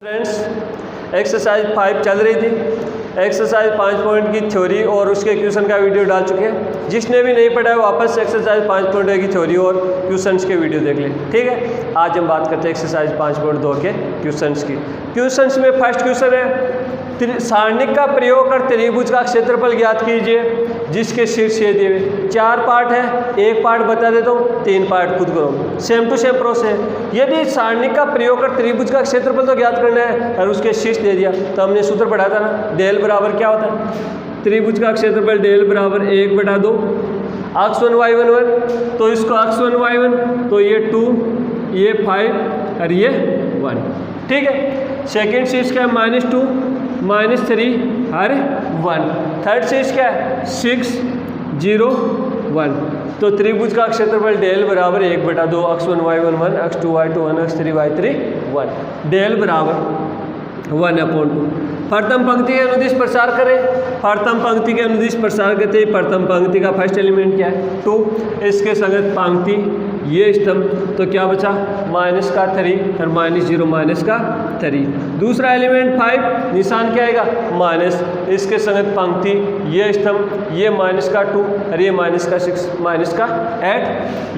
Friends exercise 5 चल रही थी। एक्सरसाइज 5 पॉइंट की थ्योरी और उसके क्वेश्चन का वीडियो डाल चुके हैं। जिसने भी नहीं पढ़ा है वापस एक्सरसाइज 5 पॉइंट की थ्योरी और क्वेश्चंस के वीडियो देख लें। ठीक है, आज हम बात करते हैं एक्सरसाइज 5.2 के क्वेश्चंस की। क्वेश्चंस में फर्स्ट क्वेश्चन है सारणिक का प्रयोग कर त्रिभुज का क्षेत्रफल ज्ञात कीजिए जिसके शीर्ष ये दिए हुए। 4 पार्ट है, एक पार्ट बता देता हूँ, 3 पार्ट खुद करो। Same to same process. यदि सारणिक का प्रयोग कर त्रिभुज का क्षेत्रफल तो ज्ञात करना है और उसके शीर्ष दे दिया तो हमने सूत्र पढ़ा था ना, डेल बराबर क्या होता है, त्रिभुज का क्षेत्रफल डेल बराबर 1/2 x1 y1 1, तो इसको x1 y1 तो ये 2 ये 5 और ये 1। ठीक है, सेकेंड शीर्ष क्या है -2 -3 और 1। थर्ड शीर्ष क्या है 6 0 1। तो त्रिभुज का क्षेत्रफल डेल बराबर 1/2 x1 y1 1 x2 y2 1 x3 y3 1। Del बराबर 1/2। प्रथम पंक्ति के अनुदिश प्रसार करें। प्रथम पंक्ति के अनुदिश प्रसार करते हैं। प्रथम पंक्ति का फर्स्ट एलिमेंट क्या है 2, इसके संगत पंक्ति ये स्तंभ, तो क्या बचा -3 और -0 -3। दूसरा एलिमेंट 5, निशान क्या आएगा माइनस, इसके संगत पंक्ति ये स्तंभ ये -2 और ये -6 -8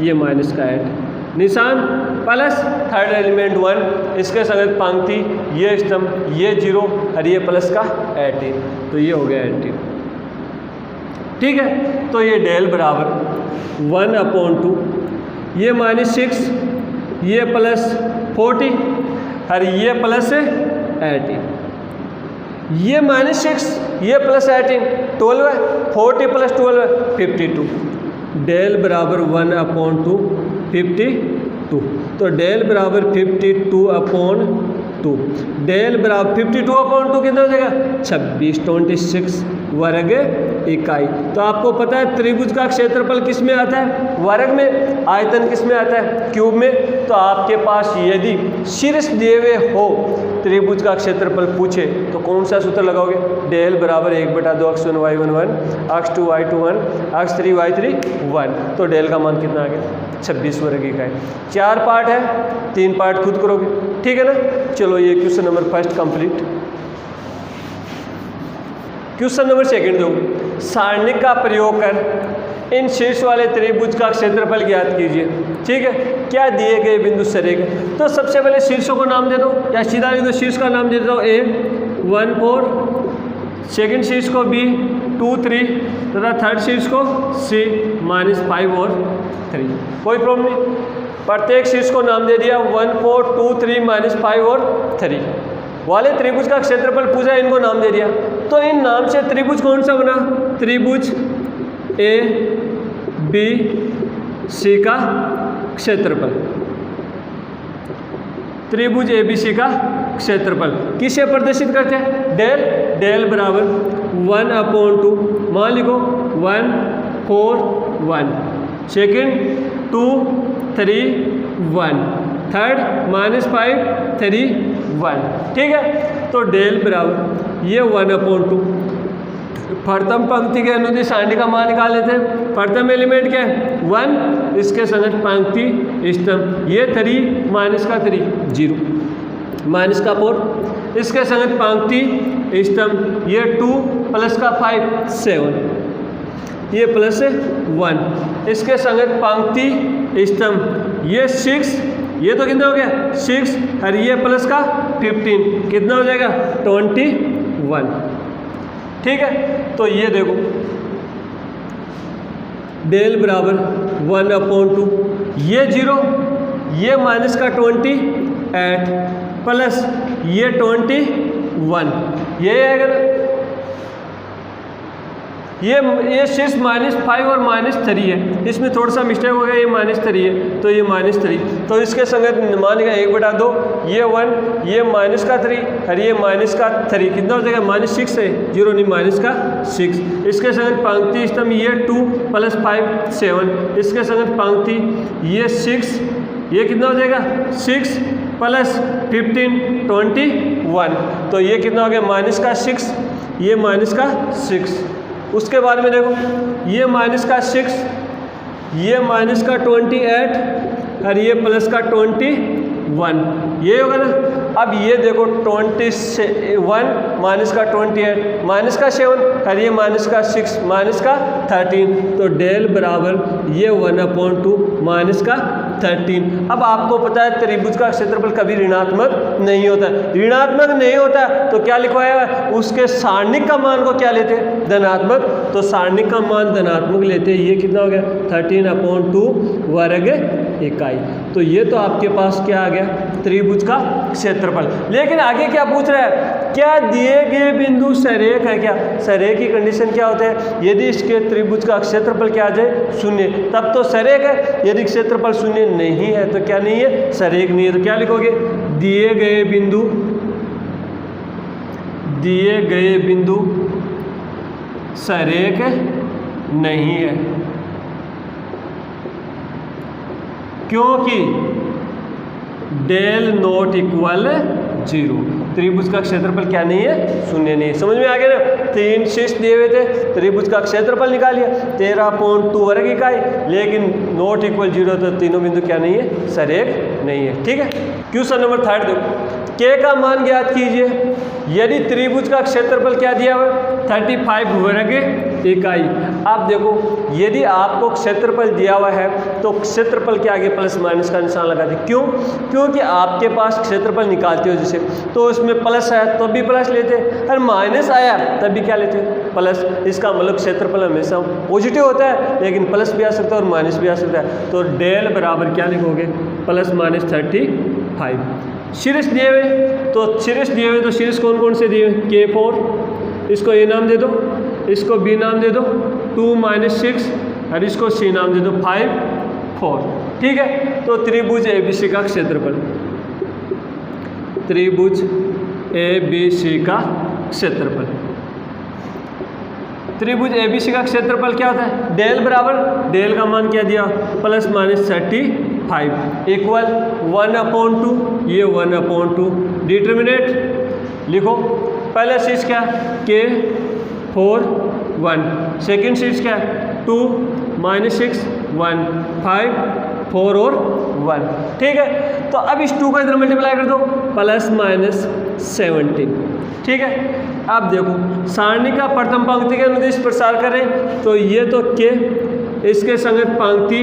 ये -8। निशान प्लस थर्ड एलिमेंट 1, इसके संगत पंक्ति ये स्तंभ ये 0 और ये प्लस का 18, तो ये हो गया 18। ठीक है, तो ये डेल बराबर 1/2, ये -6 ये प्लस 40 और ये प्लस 18, ये -6 ये प्लस 18 12 है, 40 + 12 है 52। डेल बराबर 1/2 52, तो डेल बराबर 52/2। डेल बराबर 52/2 कितना हो जाएगा 26 26 वर्ग इकाई। तो आपको पता है त्रिभुज का क्षेत्रफल किस में आता है, वर्ग में। आयतन किस में आता है, क्यूब में। तो आपके पास यदि शीर्ष दिए हुए हो त्रिभुज का क्षेत्रफल पूछे तो कौन सा सूत्र लगाओगे, डेल बराबर 1/2 x1 y1 1 x2 y2 1 x3 y3 1। तो डेल का मान कितना आ गया 26 वर्ग इकाई। 4 पार्ट है, 3 पार्ट खुद करोगे। ठीक है ना। चलो ये question number first complete. Question number second दो, सारणिक का प्रयोग कर इन शीर्ष वाले त्रिभुज का क्षेत्रफल ज्ञात कीजिए। ठीक है, क्या दिए गए बिंदु से रेखा। तो सबसे पहले शीर्षों को नाम दे दो, या सीधा लिख दो, शीर्ष का नाम दे दो A 1 4, सेकेंड शीर्ष को B 2 3 तथा थर्ड शीर्ष को C -5 और 3। कोई प्रॉब्लम नहीं। प्रत्येक शीर्ष को नाम दे दिया 1 4 2 3 -5 और 3 वाले त्रिभुज का क्षेत्रफल पूछा, इनको नाम दे दिया। तो इन नाम से त्रिभुज कौन सा बना, त्रिभुज A B C का क्षेत्रफल। त्रिभुज ABC का क्षेत्रफल किसे प्रदर्शित करते हैं, डेल। डेल बराबर 1/2, मान लिखो 1 4 1, सेकेंड 2 3 1, थर्ड -5 3 1। ठीक है, तो डेल बराबर ये 1/2। प्रथम पंक्ति के अनुदिश सारणी का मान निकाल लेते हैं। प्रथम एलिमेंट क्या है 1, इसके संगत पंक्ति स्तंभ ये 3 -3 0 -4, इसके संगत पंक्ति स्तंभ ये 2 + 5 7 ये +1, इसके संगत पंक्ति स्तंभ ये 6, ये तो कितना हो गया 6 और ये प्लस का 15 कितना हो जाएगा 21। ठीक है, तो ये देखो डेल बराबर 1/2, ये 0 ये -28 प्लस ये 21 ये आएगा ना। ये शीर्ष -5 और -3 है, इसमें थोड़ा सा मिस्टेक हो गया, ये -3 है तो ये -3, तो इसके संगत मान लिया 1/2 ये 1 ये -3 और ये -3 कितना हो जाएगा -6 है, 0 नहीं -6। इसके संगत पंक्ति स्तंभ ये 2 + 5 7, इसके संगत पंक्ति ये 6 ये कितना हो जाएगा 6 + 15 21, तो ये कितना हो गया -6 ये -6। उसके बाद में देखो ये -6 ये -28 और ये +21 1, ये होगा ना। अब ये देखो 21 माइनस का 28 माइनस का 7 और ये माइनस का 6 माइनस का 13, तो डेल बराबर ये 1/2 माइनस का 13। अब आपको पता है त्रिभुज का क्षेत्रफल कभी ऋणात्मक नहीं होता। ऋणात्मक नहीं होता तो क्या लिखवाया है, उसके सारणिक का मान को क्या लेते हैं, धनात्मक, तो सारणिक का मान धनात्मक लेते हैं। ये कितना हो गया 13/2 वर्ग इकाई। तो ये तो आपके पास क्या आ गया, त्रिभुज का क्षेत्रफल। लेकिन आगे क्या पूछ रहा है, क्या दिए गए बिंदु सरेख है क्या। सरेख की कंडीशन क्या होता है, यदि इसके त्रिभुज का क्षेत्रफल क्या आ जाए 0 तब तो सरेख है, यदि क्षेत्रफल 0 नहीं है तो क्या नहीं है, सरेख नहीं है। तो क्या लिखोगे, दिए गए बिंदु सरेख नहीं है, क्योंकि डेल नॉट इक्वल 0। त्रिभुज का क्षेत्रफल क्या नहीं है, 0 नहीं है। समझ में आ गया ना। 3 शीर्ष दिए हुए थे, त्रिभुज का क्षेत्रफल निकालिए 13.2 वर्ग इकाई, लेकिन नॉट इक्वल 0 तो तीनों बिंदु क्या नहीं है, सरेख नहीं है। ठीक है। क्वेश्चन नंबर 3 देखो, के का मान ज्ञात कीजिए यदि त्रिभुज का क्षेत्रफल क्या दिया हुआ है 35 वर्ग इकाई। आप देखो यदि आपको क्षेत्रफल दिया हुआ है तो क्षेत्रफल के आगे प्लस माइनस का निशान लगा दें। क्यों, क्योंकि आपके पास क्षेत्रफल निकालते हो जैसे तो उसमें प्लस आया तो भी प्लस लेते, और माइनस आया तब भी क्या लेते, प्लस। इसका मतलब क्षेत्रफल हमेशा पॉजिटिव होता है, लेकिन प्लस भी आ सकता है और माइनस भी आ सकता है। तो डेल बराबर क्या लिखोगे, प्लस माइनस 35। शीर्ष दिए हुए तो शीर्ष कौन कौन से दिए हुए, K4, इसको ए नाम दे दो, इसको बी नाम दे दो 2 - 6 और इसको सी नाम दे दो 5 4। ठीक है। तो त्रिभुज ABC का क्षेत्रफल, त्रिभुज ABC का क्षेत्रफल, त्रिभुज ABC का क्षेत्रफल क्या होता है, डेल बराबर, डेल का मान क्या दिया, प्लस माइनस 35 इक्वल 1/2, ये 1/2। डिटर्मिनेंट लिखो, पहला चीज क्या, K4 1, सेकेंड चीज क्या है 2 - 6 1 5 4 और 1। ठीक है। तो अब इस 2 का इधर मल्टीप्लाई कर दो, प्लस माइनस 17। ठीक है। अब देखो सारणी का प्रथम पंक्ति के अनुदिश प्रसार करें तो ये तो K, इसके संगत पंक्ति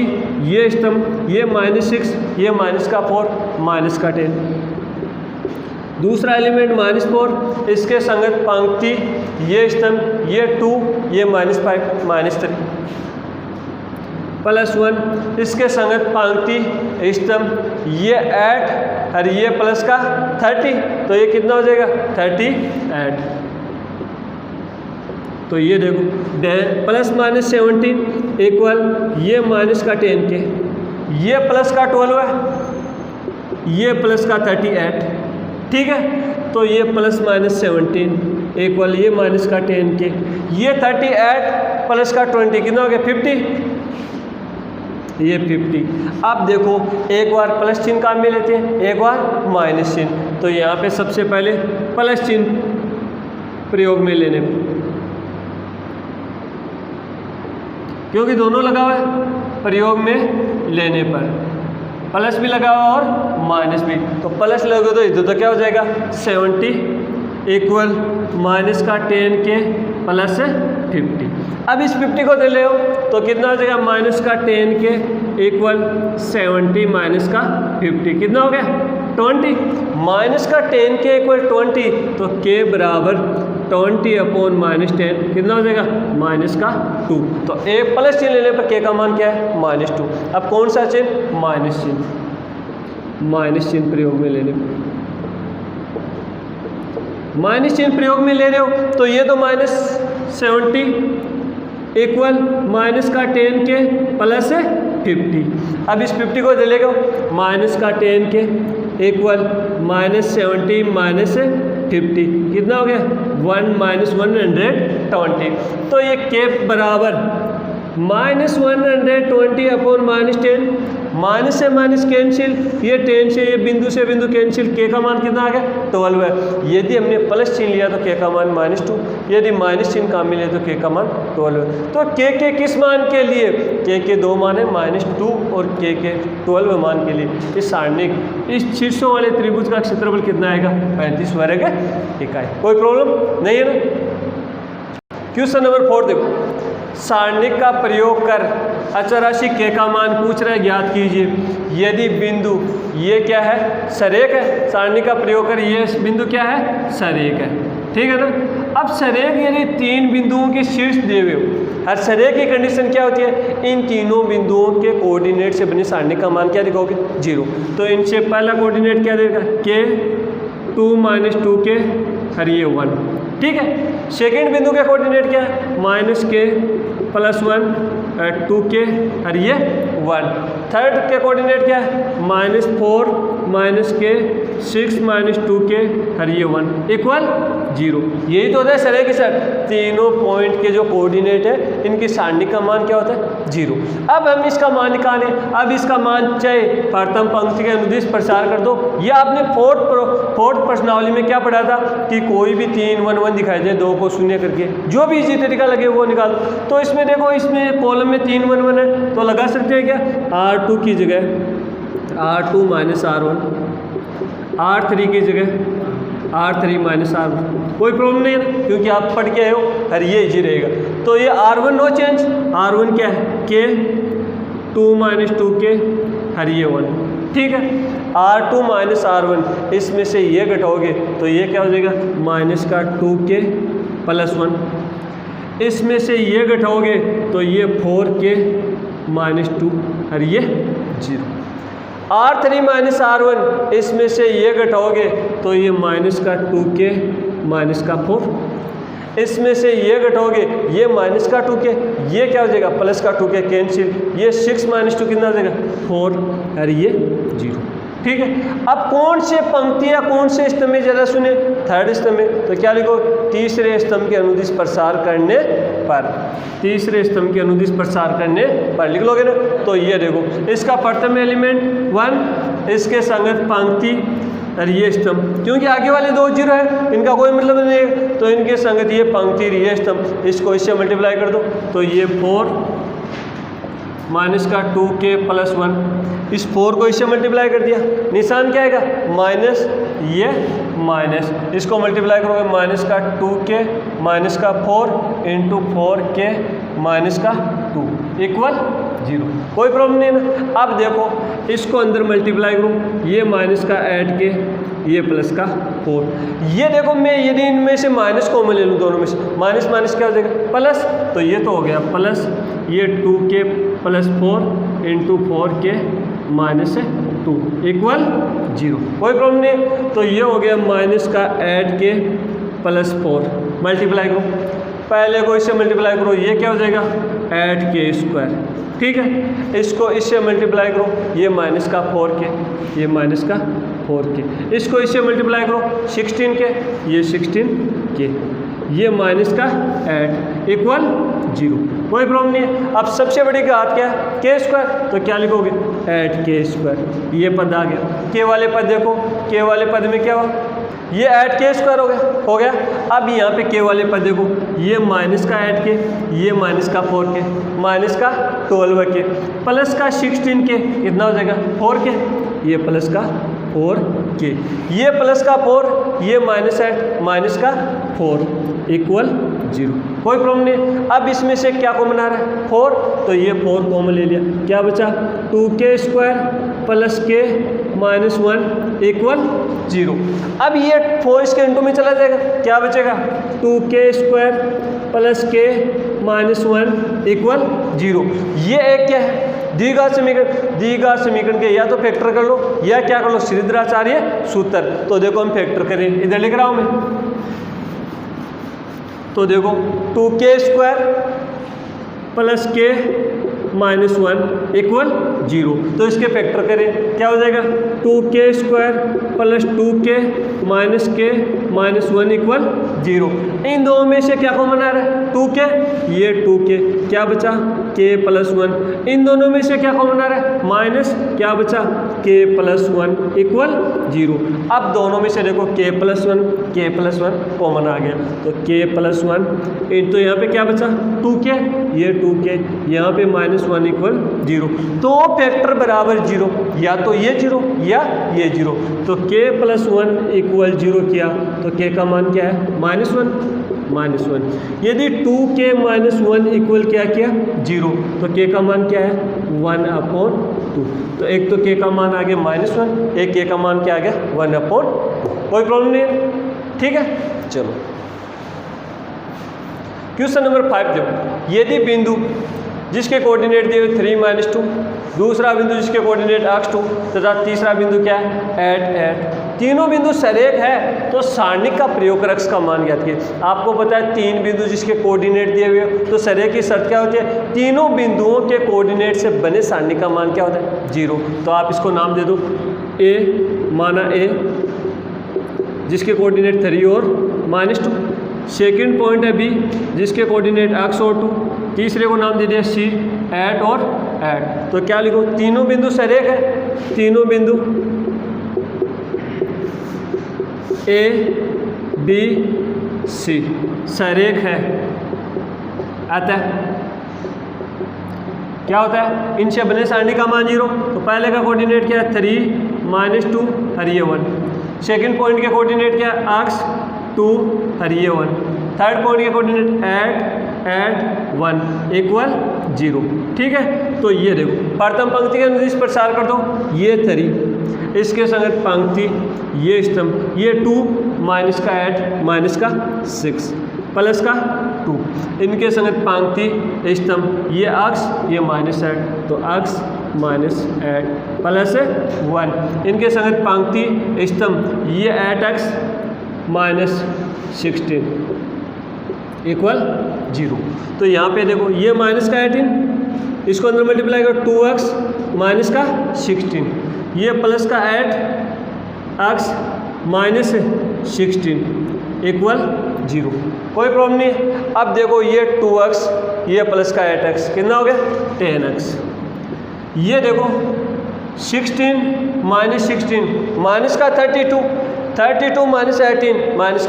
ये स्तंभ, ये -6, ये माइनस का 4 माइनस का 10। दूसरा एलिमेंट -4, इसके संगत पंक्ति ये स्तंभ, ये 2, ये -5 -3 +1, इसके संगत पंक्ति स्तंभ ये 8 और ये प्लस का 30, तो ये कितना हो जाएगा 38। तो ये देखो प्लस माइनस 17 इक्वल ये माइनस का 10 के, ये प्लस का 12 है, ये प्लस का 38। ठीक है। तो ये प्लस माइनस 17 इक्वल ये माइनस का 10 के, ये 38 प्लस का 20 कितना हो गया 50, ये 50। अब देखो एक बार प्लस चिन्ह काम में लेते हैं, एक बार माइनस चिन्ह। तो यहाँ पे सबसे पहले प्लस चिन्ह प्रयोग में लेने, क्योंकि दोनों लगा हुआ है, प्रयोग में लेने पर प्लस भी लगा हुआ और माइनस भी। तो प्लस लगो तो इधर तो क्या हो जाएगा 70 इक्वल माइनस का 10 के प्लस 50। अब इस 50 को दे ले हो तो कितना हो जाएगा माइनस का 10 के इक्वल 70 माइनस का 50 कितना हो गया 20। माइनस का 10 के इक्वल 20, तो के बराबर 20/-10 कितना हो जाएगा माइनस का 2। तो एक प्लस चिन्ह लेने पर के का मान क्या है -2। अब कौन सा चिन्ह माइनस चिन्ह, माइनस चिन्ह प्रयोग में लेने पर, माइनस चिन्ह प्रयोग में ले रहे हो तो ये तो -70 इक्वल माइनस का 10 के प्लस 50। अब इस 50 को दे लेगा माइनस का 10 के इक्वल -70 माइनस 50 कितना हो गया 1 - 120। तो ये के बराबर -120/-10 माइनस से माइनस कैंसिल, ये 10 से ये बिंदु से बिंदु कैंसिल, के का मान कितना आ गया 12 है। यदि हमने प्लस चिन्ह लिया तो के का मान -2, यदि माइनस चिन्ह काम मिले तो के का मान 12 है। तो के किस मान के लिए, के 2 मान है -2 और के 12 मान के लिए इस सारणिक इस शीर्षों वाले त्रिभुज का क्षेत्रफल कितना आएगा 35 वर्ग इकाई। कोई प्रॉब्लम नहीं है ना। क्वेश्चन नंबर 4 देखो, सारणिक का प्रयोग कर अचर राशि के का मान पूछ रहे, ज्ञात कीजिए। यदि बिंदु ये क्या है सरेख है, सारणिक का प्रयोग कर ये बिंदु क्या है सरेख है, ठीक है ना। अब सरेख यदि 3 बिंदुओं के शीर्ष दिए हुए हो, हर सरेख की कंडीशन क्या होती है, इन तीनों बिंदुओं के कोऑर्डिनेट से बनी सारणिक का मान क्या दिखाओगे 0। तो इनसे पहला कोऑर्डिनेट क्या देगा के 2 - 2 के और ये 1, ठीक है। सेकेंड बिंदु के कोऑर्डिनेट क्या है -k +1 2 के और ये 1। थर्ड के कोऑर्डिनेट क्या है -4 -k 6 - 2 के और ये 1 इक्वल 0। यही तो होता है सरेख के साथ तीनों पॉइंट के जो कोऑर्डिनेट है इनकी सारणिक का मान क्या होता है 0। अब हम इसका मान निकालें। अब इसका मान चाहे प्रथम पंक्ति के अनुदिश प्रसार कर दो, या आपने फोर्थ प्रश्नावली में क्या पढ़ा था कि कोई भी 3 1 1 दिखाई दे, 2 को शून्य करके, जो भी इजी तरीका लगे वो निकाल दो। तो इसमें देखो, इसमें कॉलम में 3 1 1 है तो लगा सकते हैं क्या R2 की जगह R2 - R1, R3 की जगह R3 - R1। कोई प्रॉब्लम नहीं है क्योंकि आप पढ़ के आए हो और ये इजी रहेगा। तो ये R1 नो चेंज, R1 क्या है के 2 - 2 के और ये 1, ठीक है। R2 - R1 इसमें से ये घटाओगे तो ये क्या हो जाएगा -2k +1, इसमें से ये घटाओगे तो ये 4k -2 और ये 0। R3 - R1 इसमें से ये घटाओगे तो ये -2k -4, इसमें से ये घटाओगे ये -2k, ये क्या हो जाएगा +2k कैंसिल, ये 6 - 2 कितना हो जाएगा 4 और ये 0, ठीक है। अब कौन से पंक्ति या कौन से स्तंभ में ज़्यादा सुने, थर्ड स्तंभ में, तो क्या लिखो तीसरे स्तंभ के अनुदिश प्रसार करने पर, तीसरे स्तंभ के अनुदिश प्रसार करने पर लिख लोगे ना। तो ये देखो इसका प्रथम एलिमेंट 1, इसके संगत पंक्ति और ये स्तंभ, क्योंकि आगे वाले 2 0 है इनका कोई मतलब नहीं है, तो इनके संगत ये पंक्ति ये स्तंभ, इसको इससे मल्टीप्लाई कर दो तो ये 4 -2k +1, इस 4 को इससे मल्टीप्लाई कर दिया, निशान क्या आएगा माइनस, ये माइनस, इसको मल्टीप्लाई करोगे -2k -4 × 4k -2 इक्वल 0। कोई प्रॉब्लम नहीं ना। अब देखो इसको अंदर मल्टीप्लाई करो, ये -8k ये +4, ये देखो मैं यदि इनमें से माइनस कॉमन ले लूँ, दोनों में से माइनस माइनस क्या हो जाएगा प्लस, तो ये तो हो गया प्लस, ये 2k +4 × 4k -2 इक्वल 0। कोई प्रॉब्लम नहीं। तो ये हो गया -8k +4, मल्टीप्लाई करो, पहले को इससे मल्टीप्लाई करो, ये क्या हो जाएगा 8k², ठीक है। इसको इससे मल्टीप्लाई करो, ये -4k ये -4k, इसको इससे मल्टीप्लाई करो 16k ये 16k, ये -8 इक्वल 0। कोई प्रॉब्लम नहीं है। अब सबसे बड़ी घात क्या है k², तो क्या लिखोगे 8k², ये पद आ गया। के वाले पद देखो, के वाले पद में क्या हुआ, ये 8k² हो गया। अब यहाँ पे के वाले पद देखो, ये -8k ये -4k -12k +16k कितना हो जाएगा 4k, ये +4k, ये +4 ये -8 -4 इक्वल 0। कोई प्रॉब्लम नहीं। अब इसमें से क्या कॉमन आ रहा है 4, तो ये 4 कॉमन ले लिया, क्या बचा 2k² +k -1 इक्वल 0। अब ये 4 इसके इंटू में चला जाएगा, क्या बचेगा 2k² +k -1 इक्वल 0। ये एक क्या है द्विघात समीकरण, द्विघात समीकरण के या तो फैक्टर कर लो या क्या कर लो श्रीधराचार्य सूत्र। तो देखो हम फैक्टर करें, इधर लिख रहा हूँ मैं, तो देखो 2k² +k -1 इक्वल 0। तो इसके फैक्टर करें, क्या हो जाएगा 2k² +2k -k -1 इक्वल 0। इन दोनों में से क्या कॉमन आ रहा है 2k, ये 2k, क्या बचा k प्लस 1, इन दोनों में से क्या कॉमन आ रहा है माइनस, क्या बचा k प्लस 1 इक्वल 0। अब दोनों में से देखो k प्लस 1 कॉमन आ गया, तो k प्लस 1 तो यहाँ पे क्या बचा 2k, ये 2k, यहाँ पे -1 इक्वल 0। तो फैक्टर बराबर 0, या तो ये 0 या ये 0, तो k प्लस 1 इक्वल 0 किया तो k का मान क्या है -1। यदि 2k माइनस 1 इक्वल क्या किया 0, तो k का मान क्या है 1/2। तो एक तो k का मान आ गया -1, एक k का मान क्या आ गया 1/2। कोई प्रॉब्लम नहीं है, ठीक है। चलो क्वेश्चन नंबर 5 देखो, यदि बिंदु जिसके कोऑर्डिनेट दिए हुए 3 - 2, दूसरा बिंदु जिसके कोऑर्डिनेट x2 तथा तीसरा बिंदु क्या है 8, तीनों बिंदु सरेख है तो सारणिक का प्रयोग कर x का मान ज्ञात कीजिए। आपको पता है 3 बिंदु जिसके कोऑर्डिनेट दिए हुए तो सरेख की शर्त क्या होती है, तीनों बिंदुओं के कोऑर्डिनेट से बने सारणिक का मान क्या होता है 0। तो आप इसको नाम दे दो a, माना a जिसके कोऑर्डिनेट 3 और -2, सेकंड पॉइंट है b जिसके कोऑर्डिनेट x और 2, तीसरे को नाम दे दिया c 8 और 8। तो क्या लिखो, तीनों बिंदु सरेख है, तीनों बिंदु a b c सरेख है, आता है क्या होता है इनसे बने सारणी का मान 0। तो पहले का कोऑर्डिनेट क्या है 3 - 2 और ये 1, सेकंड पॉइंट के कोऑर्डिनेट क्या है x 2 और ये 1, थर्ड पॉइंट के कोऑर्डिनेट 8 1 इक्वल 0, ठीक है। तो ये देखो प्रथम पंक्ति के अनुदिश प्रसार कर दो, ये 3 इसके संगत पंक्ति, ये स्तंभ, ये 2 माइनस का 8 माइनस का 6 प्लस का 2, इनके संगत पंक्ति स्तंभ, ये अक्ष, ये -8, तो अक्ष -8 प्लस 1, इनके संगत पंक्ति स्तंभ, ये 8x -16 इक्वल 0। तो यहाँ पे देखो ये माइनस का 18, इसको अंदर मल्टीप्लाई करो 2x माइनस का 16, ये प्लस का 8x -16 इक्वल 0। कोई प्रॉब्लम नहीं है। अब देखो ये 2x, ये प्लस का 8x कितना हो गया 10x, ये देखो 16 -16 माइनस का 32 माइनस 18 माइनस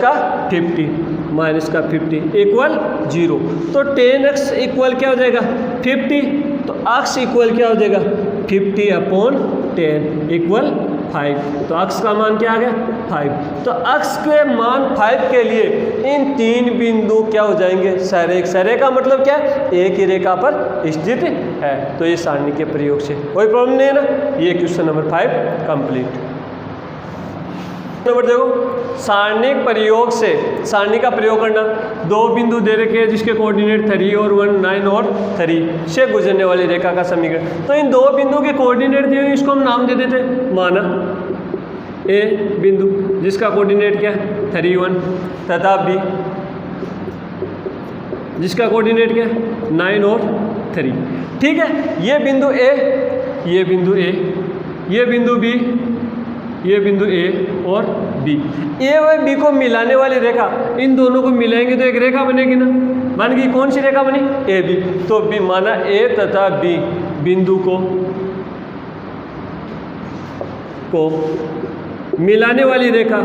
का 50 इक्वल 0। तो 10x इक्वल क्या हो जाएगा 50, तो x इक्वल क्या हो जाएगा 50/10 इक्वल 5। तो x का मान क्या आ गया 5। तो x के मान 5 के लिए इन 3 बिंदु क्या हो जाएंगे सरेख। सरेख का मतलब क्या है, एक ही रेखा पर स्थित है। तो ये सारणी के प्रयोग से कोई प्रॉब्लम नहीं है ना। ये क्वेश्चन नंबर 5 कंप्लीट। नंबर देखो, सारणिक प्रयोग से, सारणी का प्रयोग करना, दो बिंदु दे रखे हैं जिसके कोऑर्डिनेट 3 और 1 9 और 3 से गुजरने वाली रेखा का समीकरण। तो इन दो बिंदु के कोऑर्डिनेट दिए हुए, इसको हम नाम दे देते, माना ए बिंदु जिसका कोऑर्डिनेट क्या है 3 1 तथा बी जिसका कोऑर्डिनेट क्या है 9 और 3। ठीक है, ये बिंदु ए, ये बिंदु ए, ये बिंदु बी, ये बिंदु ए और बी। ए व बी को मिलाने वाली रेखा, इन दोनों को मिलाएंगे तो एक रेखा बनेगी ना। बन गई, कौन सी रेखा बनी ए बी। तो बी माना ए तथा बी बिंदु को मिलाने वाली रेखा,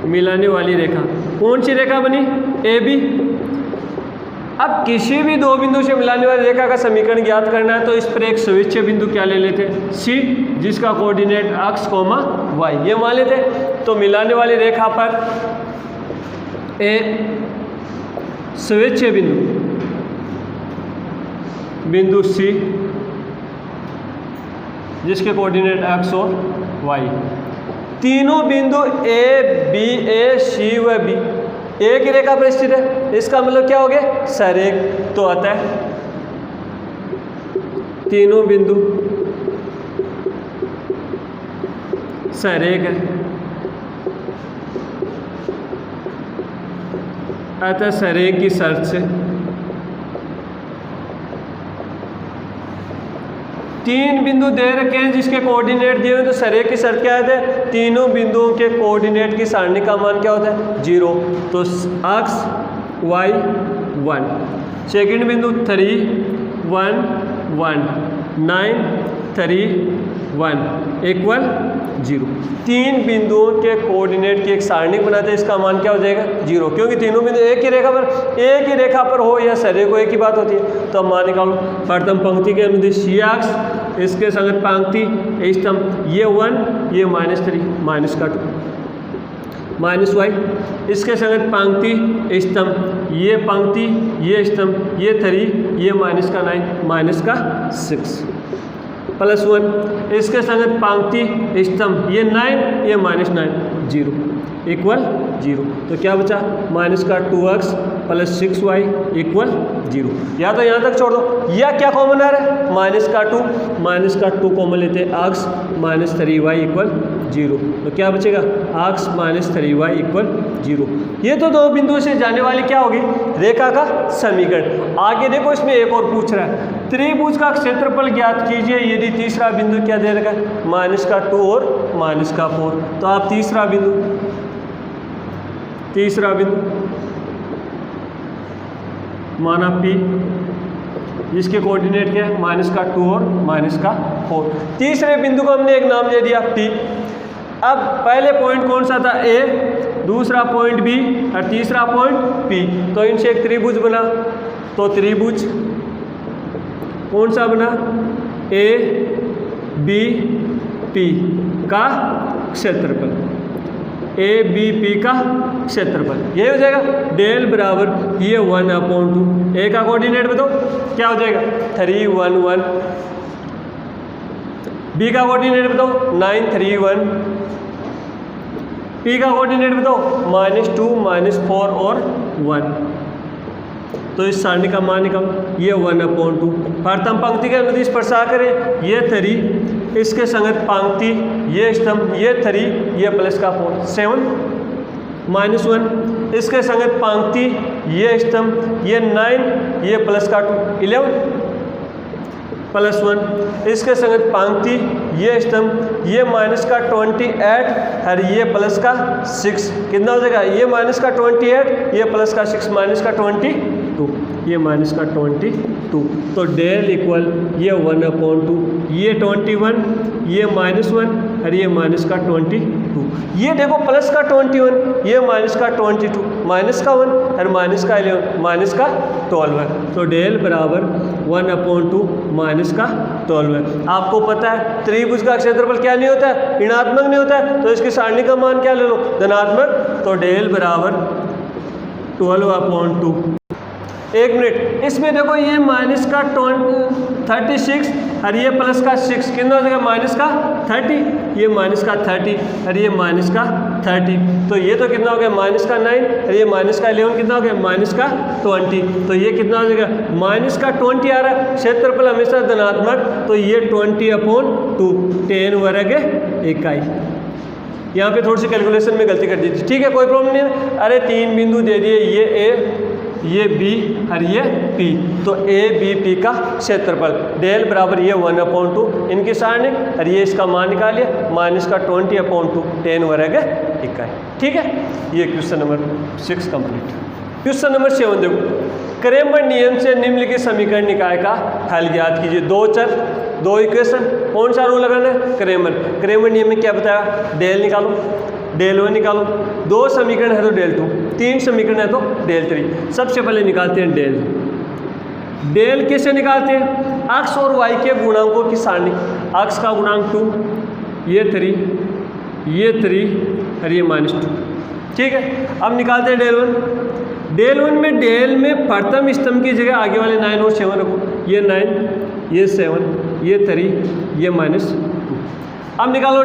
मिलाने वाली रेखा कौन सी रेखा बनी ए बी। अब किसी भी दो बिंदु से मिलाने वाली रेखा का समीकरण ज्ञात करना है तो इस पर एक स्विच्छ बिंदु क्या ले लेते सी, जिसका कोऑर्डिनेट x, y ये मान लेते। तो मिलाने वाली रेखा पर एक स्विच्छ बिंदु सी जिसके कोऑर्डिनेट x और y, तीनों बिंदु ए बी, ए सी व बी एक ही रेखा पर स्थित है। इसका मतलब क्या हो गया सरेख। तो अतः तीनों बिंदु सरेख है, अतः सरेख की शर्त से तीन बिंदु दे रखे हैं जिसके कोऑर्डिनेट दिए हुए, तो सरेख की शर्त क्या है, तीनों बिंदुओं के कोऑर्डिनेट की सारणी का मान क्या होता है 0। तो x y1, सेकेंड बिंदु 3 1 1 9 3 1 इक्वल 0। तीन बिंदुओं के कोऑर्डिनेट की एक सारणी बनाते हैं, इसका मान क्या हो जाएगा 0, क्योंकि तीनों बिंदु एक ही रेखा पर हो या सरे को एक ही बात होती है। तो अब मान निकालो, प्रथम पंक्ति के अनुदिश y अक्ष, इसके संगत पंक्ति स्तंभ ये 1 ये -3 माइनस का 2 माइनस y, इसके संगत पंक्ति स्तंभ ये पंक्ति ये स्तंभ ये 3 ये माइनस का 9 माइनस का 6 +1, इसके संगत पंक्ति स्तंभ ये 9 ये -9 0 इक्वल 0। तो क्या बचा माइनस का 2x + 6y इक्वल 0। या तो यहाँ तक छोड़ दो, या क्या कॉमन आ रहा है माइनस का 2 कॉमन लेते हैं, x -3y इक्वल 0। तो क्या बचेगा x -3y इक्वल 0। ये तो दो बिंदुओं से जाने वाली क्या होगी रेखा का समीकरण। आगे देखो इसमें एक और पूछ रहा है, त्रिभुज का क्षेत्रफल ज्ञात कीजिए यदि तीसरा बिंदु क्या दे रखा है माइनस का 2 और माइनस का 4। तो आप तीसरा बिंदु माना P, जिसके कोऑर्डिनेट क्या है माइनस का 2 और माइनस का 4। तीसरे बिंदु को हमने एक नाम दे दिया P। अब पहले पॉइंट कौन सा था A, दूसरा पॉइंट B और तीसरा पॉइंट P। तो इनसे एक त्रिभुज बना, तो त्रिभुज कौन सा बना ABP का क्षेत्रफल, ABP का क्षेत्रफल ये हो जाएगा डेल बराबर ये 1/2। A का कोऑर्डिनेट बताओ क्या हो जाएगा 3 1 1, B का कोऑर्डिनेट बताओ 9 3 1, P का कोऑर्डिनेट बताओ -2 -4 और 1। तो इस सारणी का मान निकालो, ये 1/2 प्रथम पंक्ति के अनुदिश प्रसार करें, ये 3 इसके संगत पंक्ति ये स्तंभ ये 3 ये प्लस का 4 7 -1, इसके संगत पंक्ति ये स्तंभ ये 9 ये प्लस का 2 11 +1, इसके संगत पंक्ति ये स्तंभ ये माइनस का 28 और ये प्लस का 6 कितना हो जाएगा ये माइनस का 28 ये प्लस का 6 माइनस का 22 ये माइनस का 22। तो डेल इक्वल ये 1/2 ये 21 ये -1 और ये माइनस का 22। ये देखो प्लस का 21 ये माइनस का 22 माइनस का 1 और माइनस का 11 माइनस का 12 है। तो डेल बराबर 1/2 माइनस का 12 है। आपको पता है त्रिभुज का क्षेत्रफल क्या नहीं होता है ऋणात्मक नहीं होता है, तो इसकी सारणी का मान क्या ले लो धनात्मक। तो डेल बराबर 12/2। एक मिनट, इसमें देखो ये माइनस का 36 और ये प्लस का 6 कितना हो जाएगा माइनस का 30, ये माइनस का 30 और ये माइनस का 30। तो ये तो कितना हो गया माइनस का 9 और ये माइनस का 11 कितना हो गया माइनस का 20। तो ये कितना हो जाएगा माइनस का 20 आ रहा है, क्षेत्रफल हमेशा धनात्मक, तो ये 20/2 10 वर्ग इकाई। यहाँ पे थोड़ी सी कैलकुलेशन में गलती कर दी थी, ठीक है कोई प्रॉब्लम नहीं है। अरे 3 बिंदु दे दिए, ये A ये B और ये P, तो ABP का क्षेत्रफल डेल बराबर ये 1/2 इनकी सारणी और ये इसका मान निकालिए माइनस का 20/2 10 वर्ग इकाई। ठीक है, ये question number 6 complete. Question number 7 देखो, क्रेमर नियम से निम्नलिखित समीकरण निकाय का हल ज्ञात कीजिए। 2 चर 2 इक्वेशन, कौन सा रूल लगाना है क्रेमर नियम में क्या बताया डेल निकालो डेल 1 निकालो, 2 समीकरण है तो डेल 2, 3 समीकरण है तो डेल 3। सबसे पहले निकालते हैं डेल कैसे निकालते हैं x और y के गुणांकों की सारणी। x का गुणांक 2 ये 3 और ये -2। ठीक है, अब निकालते हैं डेल 1 में डेल में प्रथम स्तंभ की जगह आगे वाले 9 और 7 रखो, ये 9 ये 7 ये 3 ये -2। अब निकालो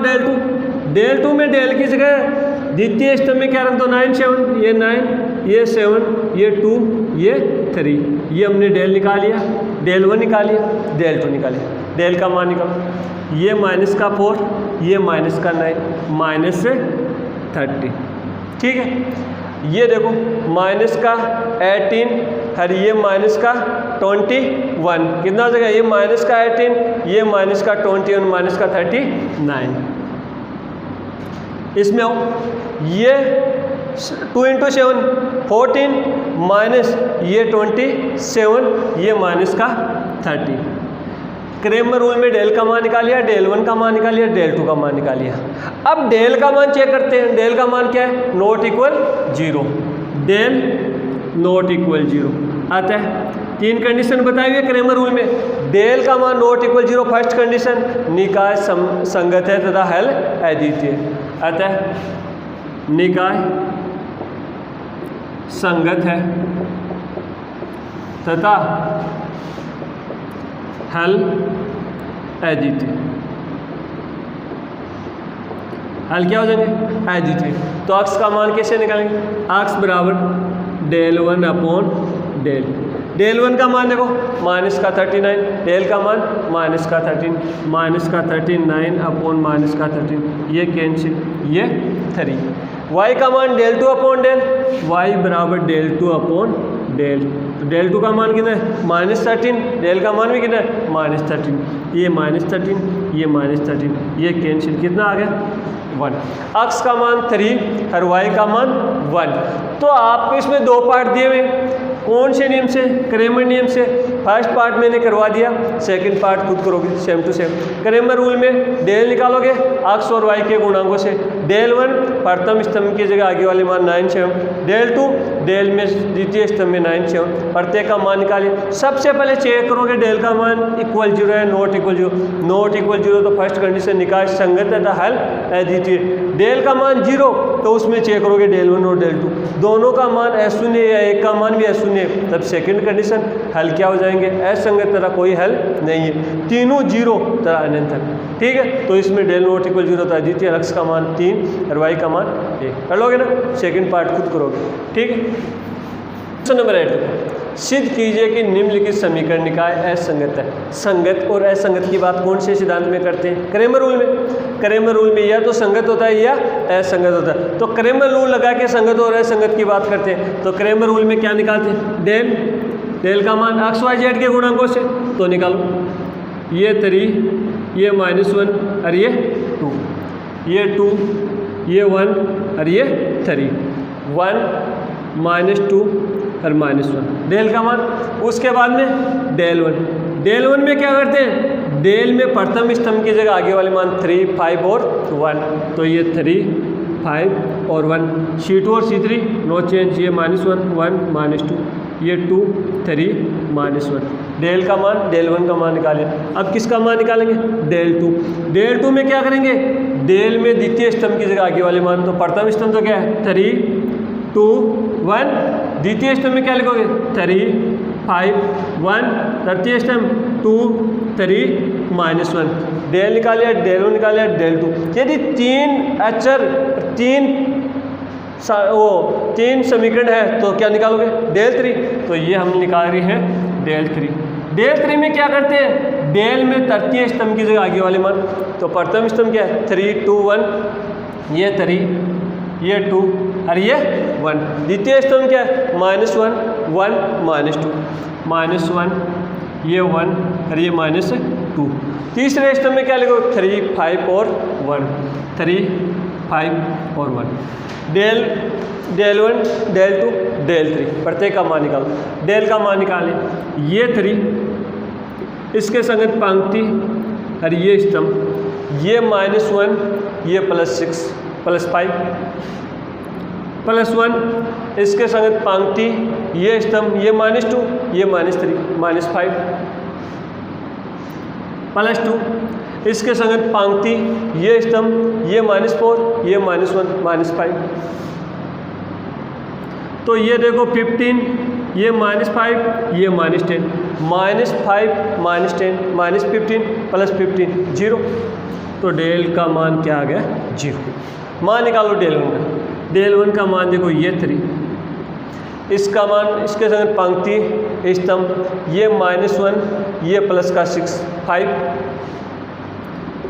डेल 2 में डेल की जगह द्वितीय स्तंभ में क्या रख दो 9 7 ये 9 ये 7 ये 2 ये 3। ये हमने डेल निकाल लिया, डेल 1 निकाल लिया, डेल 2 निकालिए। डेल का मान निकालो, ये माइनस का 4 ये माइनस का 9 -30। ठीक है, ये देखो माइनस का 18 और ये माइनस का 21 कितना हो जाएगा, ये माइनस का 18 ये माइनस का 21 माइनस का 39। इसमें आओ, ये 2 × 7 14 माइनस ये 27, ये माइनस का 30। क्रेमर रूल में डेल का मान निकाल लिया, डेल 1 का मान निकाल लिया, डेल 2 का मान निकाल लिया। अब डेल का मान चेक करते हैं। डेल का मान क्या है? Not equal 0। Del not equal 0 आता है। 3 कंडीशन बताई हुई है क्रेमर रूल में। डेल का मान नॉट इक्वल 0 फर्स्ट कंडीशन, निकाय संगत है तथा हल अद्वितीय। अतः निकाय संगत है तथा हल अद्वितीय। हल क्या हो जाएंगे? अद्वितीय। तो अक्स का मान कैसे निकालेंगे? अक्स बराबर डेल 1 अपॉन डेल। डेल 1 का मान देखो माइनस का 39, डेल का मान माइनस का 13, माइनस का 39 अपॉन माइनस का 13, ये कैंसिल, ये 3। वाई का मान डेल 2 अपॉन डेल, वाई बराबर डेल 2 अपॉन डेल। तो डेल 2 का मान कितना है? -13, डेल का मान भी कितना है? -13, ये -13, ये -13, ये कैंसिल, कितना आ गया? 1। अक्स का मान 3 और वाई का मान 1। तो आपको इसमें 2 पार्ट दिए हुए, कौन से नियम से? क्रेमर नियम से। फर्स्ट पार्ट मैंने करवा दिया, सेकंड पार्ट खुद करोगे same to same. Cramer rule में डेल निकालोगे अक्स और वाई के गुणांकों से। डेल 1 प्रथम स्तंभ की जगह आगे वाले मान 9 7, डेल 2 डेल में द्वितीय स्तंभ में 9 7, प्रत्येक का मान निकालिए। सबसे पहले चेक करोगे डेल का मान इक्वल 0 है, नॉट इक्वल 0। नॉट इक्वल 0 तो फर्स्ट कंडीशन निकाय संगत है, हल अद्वितीय। डेल का मान 0 तो उसमें चेक करोगे डेल 1 और डेल 2 दोनों का मान अशून्य या एक का मान भी अशून्य, तब सेकंड कंडीशन हल क्या हो जाएंगे? असंगत तरह कोई हल नहीं है, तीनों 0 तरह अनंत है। ठीक है, तो इसमें डेल नॉट इक्वल 0 था, द्वितीय अक्स का मान 3 और वाई का मान 1। कर लोगे ना? सेकंड पार्ट खुद करोगे। ठीक है, क्वेश्चन नंबर 8 सिद्ध कीजिए कि निम्नलिखित समीकरण निकाय असंगत है। संगत और असंगत की बात कौन से सिद्धांत में करते हैं? क्रेमर रूल में। क्रेमर रूल में या तो संगत होता है या असंगत होता है। तो क्रेमर रूल लगा के संगत और असंगत की बात करते हैं। तो क्रेमर रूल में क्या निकालते हैं? डेल, डेल का मान एक्स वाई जेड के गुणांकों से, तो निकालो। ये 3, ये -1 और ये 2, ये 2, ये 1 और ये 3, 1 -2 और -1 डेल का मान। उसके बाद में डेल 1, डेल 1 में क्या करते हैं? डेल में प्रथम स्तंभ की जगह आगे वाले मान 3 5 और 1, तो ये 3 5 और 1, C2 और C3 नो चेंज, ये -1 1 -2, ये 2 3 -1। डेल का मान डेल 1 का मान निकालें। अब किसका मान निकालेंगे? डेल 2। डेल 2 में क्या करेंगे? डेल में द्वितीय स्तंभ की जगह आगे वाले मान, तो प्रथम स्तंभ तो क्या है? 3 2 1, द्वितीय स्तंभ में क्या लिखोगे? 3 5 1, तृतीय स्तंभ 2 3 -1। डेल निकालिए, डेल 1 निकालिए, डेल 2। यदि 3 अचर 3 समीकरण है तो क्या निकालोगे? डेल 3। तो ये हम निकाल रहे हैं डेल 3। डेल 3 में क्या करते हैं? डेल में तृतीय स्तंभ की जगह आगे वाले मान, तो प्रथम स्तंभ क्या है? 3 2 1, ये 3 ये 2 और ये 1। द्वितीय स्तंभ क्या है? -1 1 -2, -1 ये 1 और ये -2। तीसरे स्तंभ में क्या लिखो? 3 5 और 1, 3 5 और 1। डेल 1 डेल 2 डेल 3, प्रत्येक का मान निकालो। डेल का मान निकालें, ये 3 इसके संगत पंक्ति और ये स्तंभ, ये -1 ये +6 +5 +1 इसके संगत पंक्ति, ये स्तंभ, ये -2 ये -3 -5 +2 इसके संगत पंक्ति, ये स्तंभ, ये -4 ये -1 -5। तो ये देखो 15 ये -5 ये -10, -5 -10 -15 +15 0। तो डेल का मान क्या आ गया? 0। मान निकालो डेल 1 का। डेल 1 का मान देखो ये 3, इसका मान इसके संगत पंक्ति स्तंभ, ये -1 ये +6 5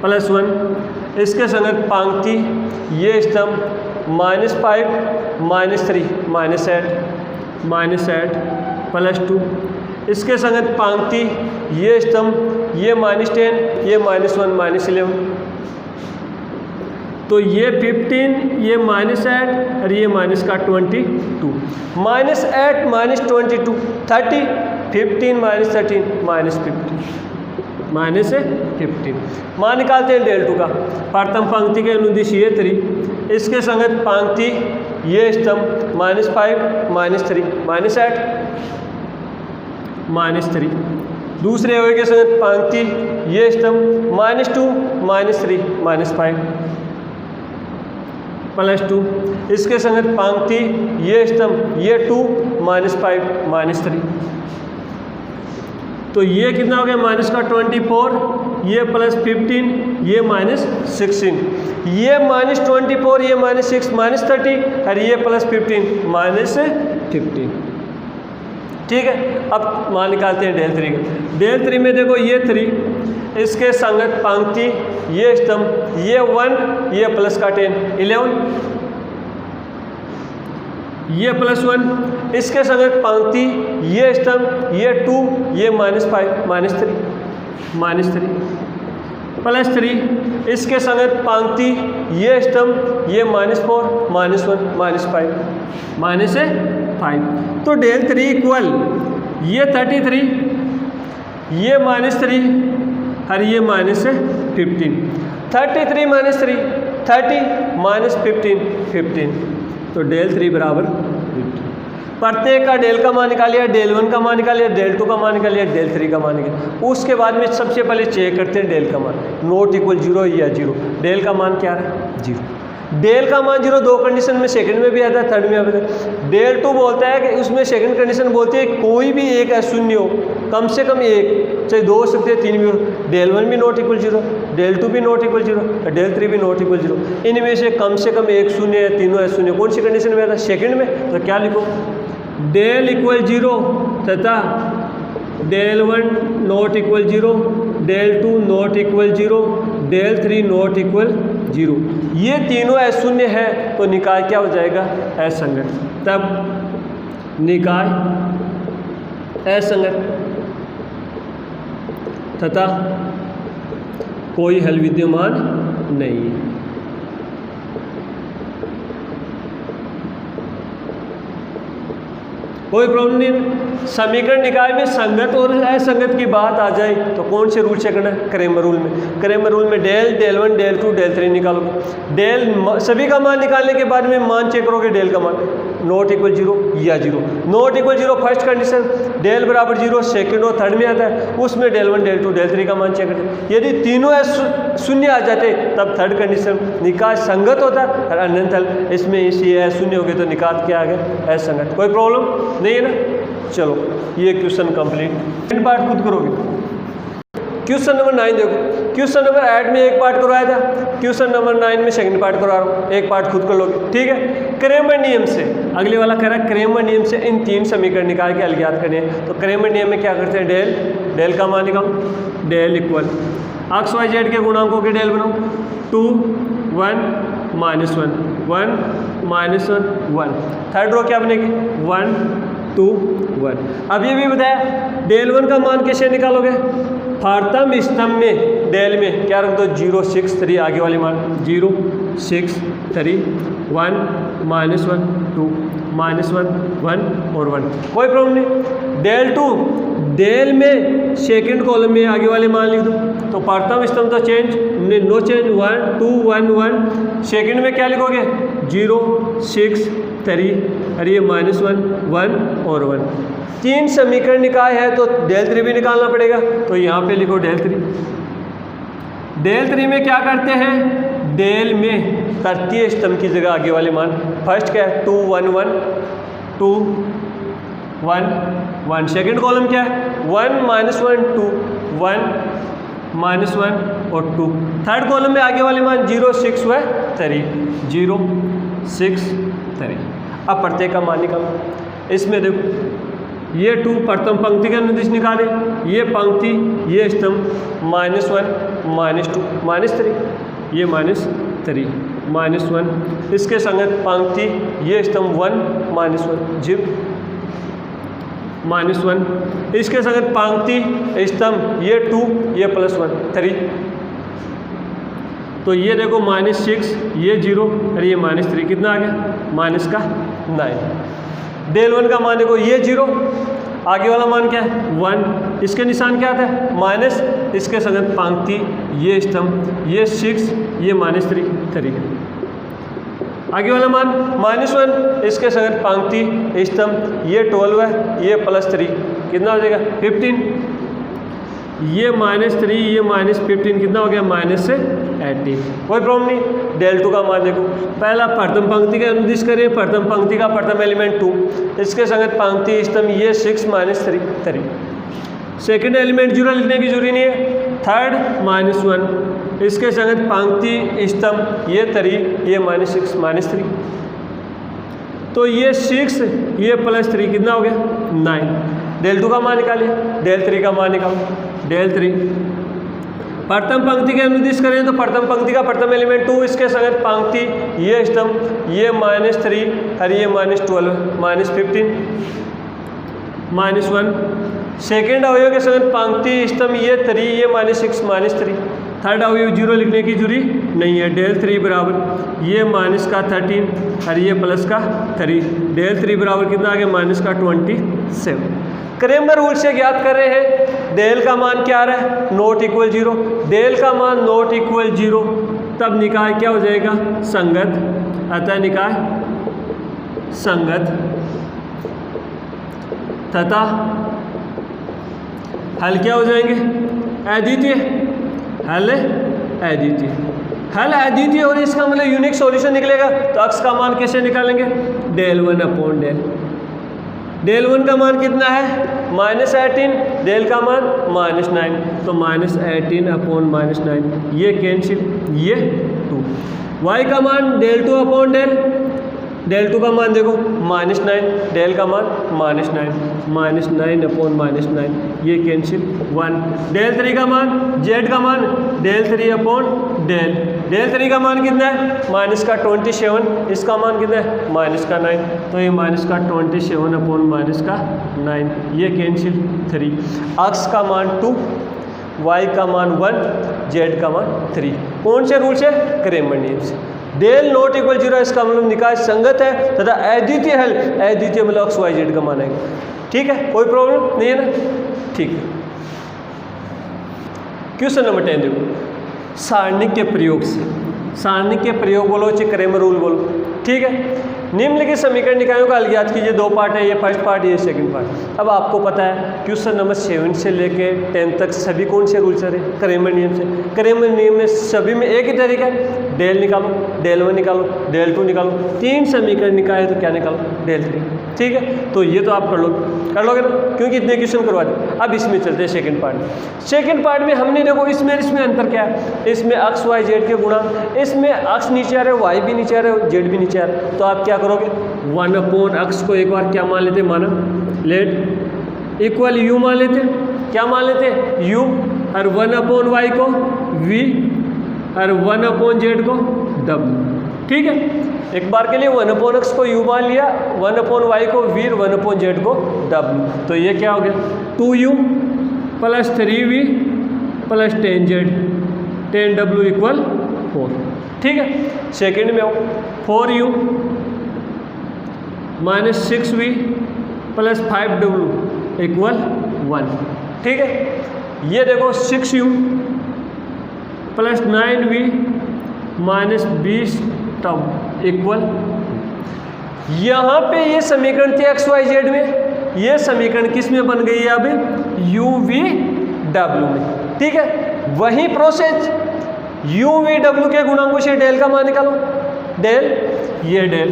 +1 इसके संगत पंक्ति, ये स्तंभ -5 -3 -8 +2 इसके संगत पंक्ति, ये स्तंभ, ये -10 ये -1 -11 तो ये 15, ये -8 और ये माइनस का 22, -8 -22 30, 15 -13 -15 मान निकालते हैं डेल 2 का। प्रथम पंक्ति के अनुदिश ये 3, इसके संगत पंक्ति ये स्तंभ -5 -3 -8 -3, दूसरे अवयव के संगत पंक्ति ये स्तंभ -2 -3 -5 +2, इसके संगत पंक्ति ये स्तंभ ये 2 -5 -3। तो ये कितना हो गया माइनस का 24, ये +15, ये -16, ये -24, ये -6 -30 और ये +15 -15। ठीक है, अब मान निकालते हैं डेल 3 का। डेल 3 में देखो ये 3, इसके संगत पंक्ति ये स्तंभ ये 1, ये प्लस का 10 11, ये +1, इसके संगत पंक्ति ये स्तंभ ये 2, ये -5 -3 +3, इसके संगत पंक्ति ये स्तंभ ये -4 -1 -5 तो डेल 3 इक्वल ये 33, ये -3 और ये -15, 33 -3 30 -15 15, तो डेल 3 बराबर 50। प्रत्येक का डेल का मान निकालिए, डेल 1 का मान निकालिए, डेल 2 का मान निकालिए, डेल 3 का मान निकालिए। उसके बाद में सबसे पहले चेक करते हैं डेल का मान, नॉट इक्वल 0 या 0। डेल का मान क्या है 0, डेल का मान 0 दो कंडीशन में, सेकंड में भी आता है, थर्ड में आता है। डेल 2 बोलता है कि उसमें सेकंड कंडीशन बोलती है कोई भी एक अशून्य हो, कम से कम एक, चाहे 2 हो सकते हैं 3 भी हो। डेल 1 भी नॉट इक्वल 0, डेल 2 भी नॉट इक्वल 0, डेल 3 भी नॉट इक्वल 0। इनमें से कम एक शून्य है, तीनों अशून्य, कौन सी कंडीशन में आता है सेकंड में। तो क्या लिखो, डेल इक्वल 0 तथा del 1 not equal 0, del 2 not equal 0, del 3 not equal 0। ये तीनों अशून्य है तो निकाय क्या हो जाएगा असंगत। तब निकाय असंगत तथा कोई हल विद्यमान नहीं है। कोई प्रॉब्लम नहीं। समीकरण निकाय में संगत और असंगत की बात आ जाए तो कौन से रूल चेक करना है, क्रेमर रूल में। क्रेमर रूल में डेल 1 डेल 2 डेल 3 निकालोगे। डेल सभी का मान निकालने के बाद में मान चेक करोगे, डेल का मान नॉट इक्वल 0 या 0। Not equal 0 first condition, del बराबर 0 सेकंड और थर्ड में आता है, उसमें डेल 1 डेल 2 डेल 3 का मान चेक करते हैं। यदि तीनों शून्य आ जाते तब थर्ड कंडीशन निकाय संगत होता और अन्यथा इसमें इसी शून्य हो गए तो निकाय क्या आ गया असंगत। कोई प्रॉब्लम नहीं है ना। चलो ये क्वेश्चन कंप्लीट। सेकंड पार्ट खुद करोगे। क्वेश्चन नंबर 9 देखो, क्वेश्चन नंबर 8 में एक पार्ट करवाया था, क्वेश्चन नंबर 9 में सेकंड पार्ट करवा रहा हूँ, एक पार्ट खुद कर लोगे। ठीक है, क्रेमर नियम से अगले वाला कह रहा है क्रेमर नियम से इन 3 समीकरण निकाल के हल ज्ञात करने हैं। तो क्रेमर नियम में क्या करते हैं, डेल का मान निकालो, del equal x y z के गुणांकों के डेल बनाओ, 2 1 -1 1 -1 1। थर्ड रो क्या बनेगी 1 2 1। अब ये भी बताया डेल 1 का मान कैसे निकालोगे, प्रथम स्तंभ में डेल में क्या रख दो 0 6 3, आगे वाले मान 0 6 3 1 -1 2 -1 1 और 1। कोई प्रॉब्लम नहीं। डेल 2 डेल में सेकंड कॉलम में आगे वाले मान लिख दो, तो प्रथम स्तंभ तो चेंज नो चेंज 1 2 1 1। सेकंड में क्या लिखोगे 0 6 3 और ये -1 1 और 1। 3 समीकरण निकाय है तो डेल 3 भी निकालना पड़ेगा, तो यहाँ पे लिखो डेल 3। डेल 3 में क्या करते हैं, डेल में तृतीय स्तंभ की जगह आगे वाले मान, फर्स्ट क्या है 2 1 1 2 1 1। सेकेंड कॉलम क्या है 1 -1 2 1 -1 और 2। थर्ड कॉलम में आगे वाले मान 0 6 व 3 0 6 3। अब प्रत्येक का मान निकालो। इसमें देखो ये 2 प्रथम पंक्ति के अनुदिश निकाले, ये पंक्ति ये स्तंभ -1 -2 -3, ये -3 -1। इसके संगत पंक्ति ये स्तंभ 1 -1 0 -1। इसके संगत पंक्ति स्तंभ ये 2 ये +1 3। तो ये देखो -6, ये 0 और ये -3, कितना आ गया? माइनस का 9। डेल 1 का मान देखो, ये 0, आगे वाला मान क्या है? 1, इसके निशान क्या आता है? माइनस, इसके संगत पंक्ति, ये स्तंभ, ये 6, ये -3 आगे वाला मान -1, इसके संगत पंक्ति स्तंभ, ये 12 है, ये +3, कितना हो जाएगा? 15। ये -3, ये -15, कितना हो गया? -18। कोई प्रॉब्लम नहीं। डेल 2 का मान देखो, पहला प्रथम पंक्ति का अनुदिश करें, प्रथम पंक्ति का प्रथम एलिमेंट 2, इसके संगत पंक्ति स्तंभ, ये 6 -3। सेकेंड एलिमेंट 0 लिखने की जरूरी नहीं है। थर्ड -1, इसके संगत पंक्ति स्तंभ, ये 3, ये -6 -3, तो ये 6, ये +3, कितना हो गया? 9। डेल 2 का मान निकालिए, डेल 3 का मान निकालो। डेल 3 प्रथम पंक्ति के अनुदिश करें तो प्रथम पंक्ति का प्रथम एलिमेंट 2, इसके संगत पंक्ति, ये स्तंभ, ये -3 और ये -12 -15 -1। सेकेंड अवयव के संगत पंक्ति स्तंभ, ये 3, ये -6 -3। थर्ड अवयव 0 लिखने की जरूरी नहीं है। डेल 3 बराबर ये -13 और ये +3। डेल 3 बराबर कितना आ गया? -27। क्रेमर रूल से ज्ञात कर रहे हैं डेल का मान क्या आ रहा है? Not equal 0। डेल का मान नॉट इक्वल 0, तब निकाय क्या हो जाएगा? संगत। अतः निकाय संगत तथा हल क्या हो जाएंगे? अद्वितीय। हल अद्वितीय। हल अद्वितीय और इसका मतलब यूनिक सॉल्यूशन निकलेगा। तो अक्स का मान कैसे निकालेंगे? Del 1 upon del. डेल 1 का मान कितना है? -18, डेल का मान -9, तो -18 अपॉन -9, ये कैंसिल, ये 2। y का मान डेल 2 अपॉन डेल, डेल 2 का मान देखो -9, डेल का मान -9, -9 अपॉन -9, ये कैंसिल 1। डेल 3 का मान, z का मान डेल 3 अपॉन डेल, डेल 3 का मान कितना है? -27, इसका मान कितना है? -9, तो ये -27 अपॉन -9, ये कैंसिल 3। अक्स का मान 2, y का मान 1, z का मान 3। कौन से रूल से? क्रेमर नियम से। डेल नॉट इक्वल 0, इसका मतलब निकाय संगत है तथा अद्वितीय हल। अद्वितीय मतलब एक्स वाई जेड का मान आएगा। ठीक है, कोई प्रॉब्लम नहीं है ना? ठीक है। क्वेश्चन नंबर 10 देखो, सारणिक के प्रयोग से। सारणिक के प्रयोग बोलो चाहे क्रेमर रूल बोलो, ठीक है। निम्नलिखित समीकरण निकायों का हल ज्ञात कीजिए। 2 पार्ट है, ये फर्स्ट पार्ट, ये सेकंड पार्ट। अब आपको पता है क्वेश्चन नंबर 7 से लेके 10 तक सभी कौन से रूल से? क्रेमर नियम से। क्रेमर नियम में सभी में एक ही तरीका है, डेल निकालो, डेल 1 निकालो, डेल 2 निकालो, 3 समीकरण निकाले तो क्या निकालो? डेल 3। ठीक है, तो ये तो आप कर लोगे ना, क्योंकि इतने क्वेश्चन करवा दे। अब इसमें चलते हैं सेकंड पार्ट में। सेकंड पार्ट में हमने देखो इसमें अंतर क्या है? इसमें एक्स वाई जेड के गुणा, इसमें एक्स नीचे आ रहे, वाई भी नीचे आ रहे, जेड भी नीचे आ रहे, तो आप क्या करोगे? 1 अपॉन एक्स को एक बार क्या मान लेते? माना लेट इक्वल यू मान लेते। क्या मान लेते? यू। और 1 अपॉन वाई को वी, और 1 अपॉन जेड को डब्ल्यू। ठीक है, एक बार के लिए 1 अपॉन एक्स को यू मान लिया, 1 अपॉन वाई को वी, 1 अपॉन जेड को डब्ल्यू। तो ये क्या हो गया? 2u plus 3v plus 10z 10w equal 4। ठीक है, सेकेंड में आओ, 4u minus 6v plus 5w equal 1। ठीक है, ये देखो 6u plus 9v minus 20 tub equal. यहाँ पे ये समीकरण थे एक्स वाई जेड में, ये समीकरण किस में बन गई है? अब यू वी डब्ल्यू में। ठीक है, वही प्रोसेस यू वी डब्ल्यू के गुणांकों से डेल का मान निकालो। डेल, ये डेल,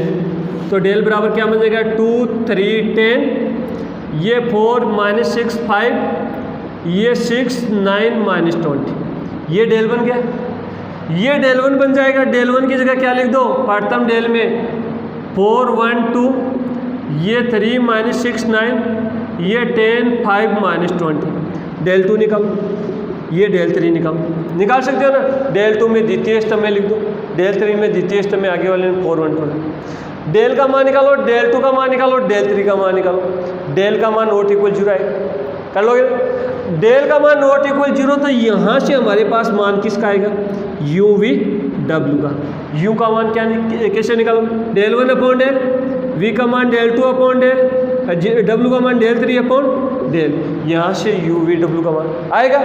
तो डेल बराबर क्या बन जाएगा? 2 3 10, ये 4 माइनस 6 5, ये 6 9 माइनस 20, ये डेल बन गया। ये डेल 1 बन जाएगा। डेल 1 की जगह क्या लिख दो? प्रथम डेल में 4 1 2, ये 3 माइनस 6 9, ये 10 5 माइनस 20। डेल 2 निकालो, ये डेल 3 निकाल सकते हो ना। डेल 2 में द्वितीय स्तंभ में लिख दो, डेल 3 में द्वितीय स्तंभ में आगे वाले में 4 1 2। डेल का मान निकालो, डेल 2 का मान निकालो, डेल 3 का मान निकालो। डेल का मान नॉट इक्वल 0 आएगा, कर लोगे? डेल का मान नॉट इक्वल 0, तो यहाँ से हमारे पास मान किसका आएगा? यू वी डब्ल्यू का। यू का मान क्या कैसे निकालूँ, डेल 1 अपॉन डेल, वी का मान डेल 2 अपॉन डेल, डब्ल्यू का मान डेल 3 अपॉन डेल। यहाँ से यू वी डब्ल्यू का मान आएगा।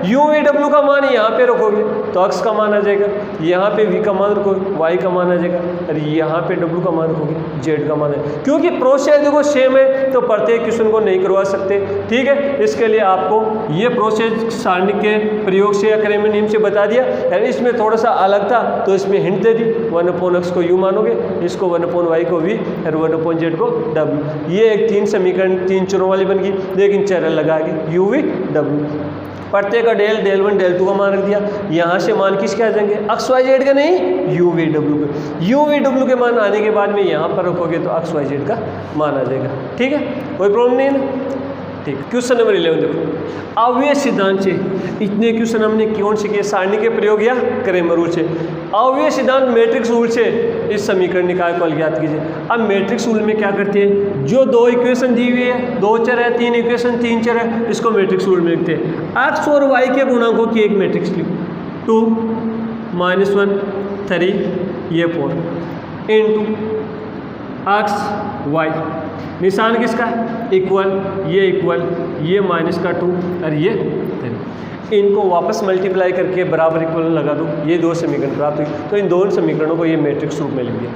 यू वी डब्ल्यू का मान यहाँ पे रखोगे तो अक्स का मान आ जाएगा, यहाँ पे वी का मान रखोगे वाई का मान आ जाएगा, और यहाँ पे डब्ल्यू का मान रखोगे जेड का मान है। क्योंकि प्रोसेस देखो सेम है तो प्रत्येक क्वेश्चन को नहीं करवा सकते, ठीक है। इसके लिए आपको ये प्रोसेस सारणी के प्रयोग से या क्रम नियम से बता दिया, यानी इसमें थोड़ा सा अलग था तो इसमें हिंट दे दी। 1 अपॉन एक्स को यू मानोगे, इसको 1 अपॉन वाई को वी और 1 अपॉन जेड को डब्ल्यू। ये एक 3 समीकरण 3 चरों वाली बन गई, लेकिन चरण लगा के यू वी डब्ल्यू। प्रत्येक का डेल 1 डेल 2 का मान रख दिया। यहाँ से मान किसके आ जाएंगे, एक्स वाई जेड का नहीं, यू वी डब्ल्यू के। यू वी डब्ल्यू के मान आने के बाद में यहाँ पर रखोगे तो एक्स वाई जेड का मान आ जाएगा, ठीक है, कोई प्रॉब्लम नहीं है ना। ठीक, क्वेश्चन नंबर 11 देखो, अव्यय सिद्धांत से इतने क्वेश्चन हमने कौन से किए, सारणी के प्रयोग या क्रैमर रूल से। अव्यय सिद्धांत मैट्रिक्स रूल से इस समीकरण निकाय को ज्ञात कीजिए। अब मैट्रिक्स रूल में क्या करते हैं, जो 2 इक्वेशन दी हुई है, 2 चर है, 3 इक्वेशन 3 चर है, इसको मैट्रिक्स रूल में लिखते हैं। एक्स और वाई के गुणांकों की एक मैट्रिक्स लिखो, 2 -1 3 ये 4 इंटू एक्स वाई, निशान किसका है, इक्वल, ये माइनस का 2 और ये 3। इनको वापस मल्टीप्लाई करके बराबर इक्वल लगा दो, ये 2 समीकरण प्राप्त हुई। तो इन दोनों समीकरणों को ये मैट्रिक्स रूप में लिख दिया।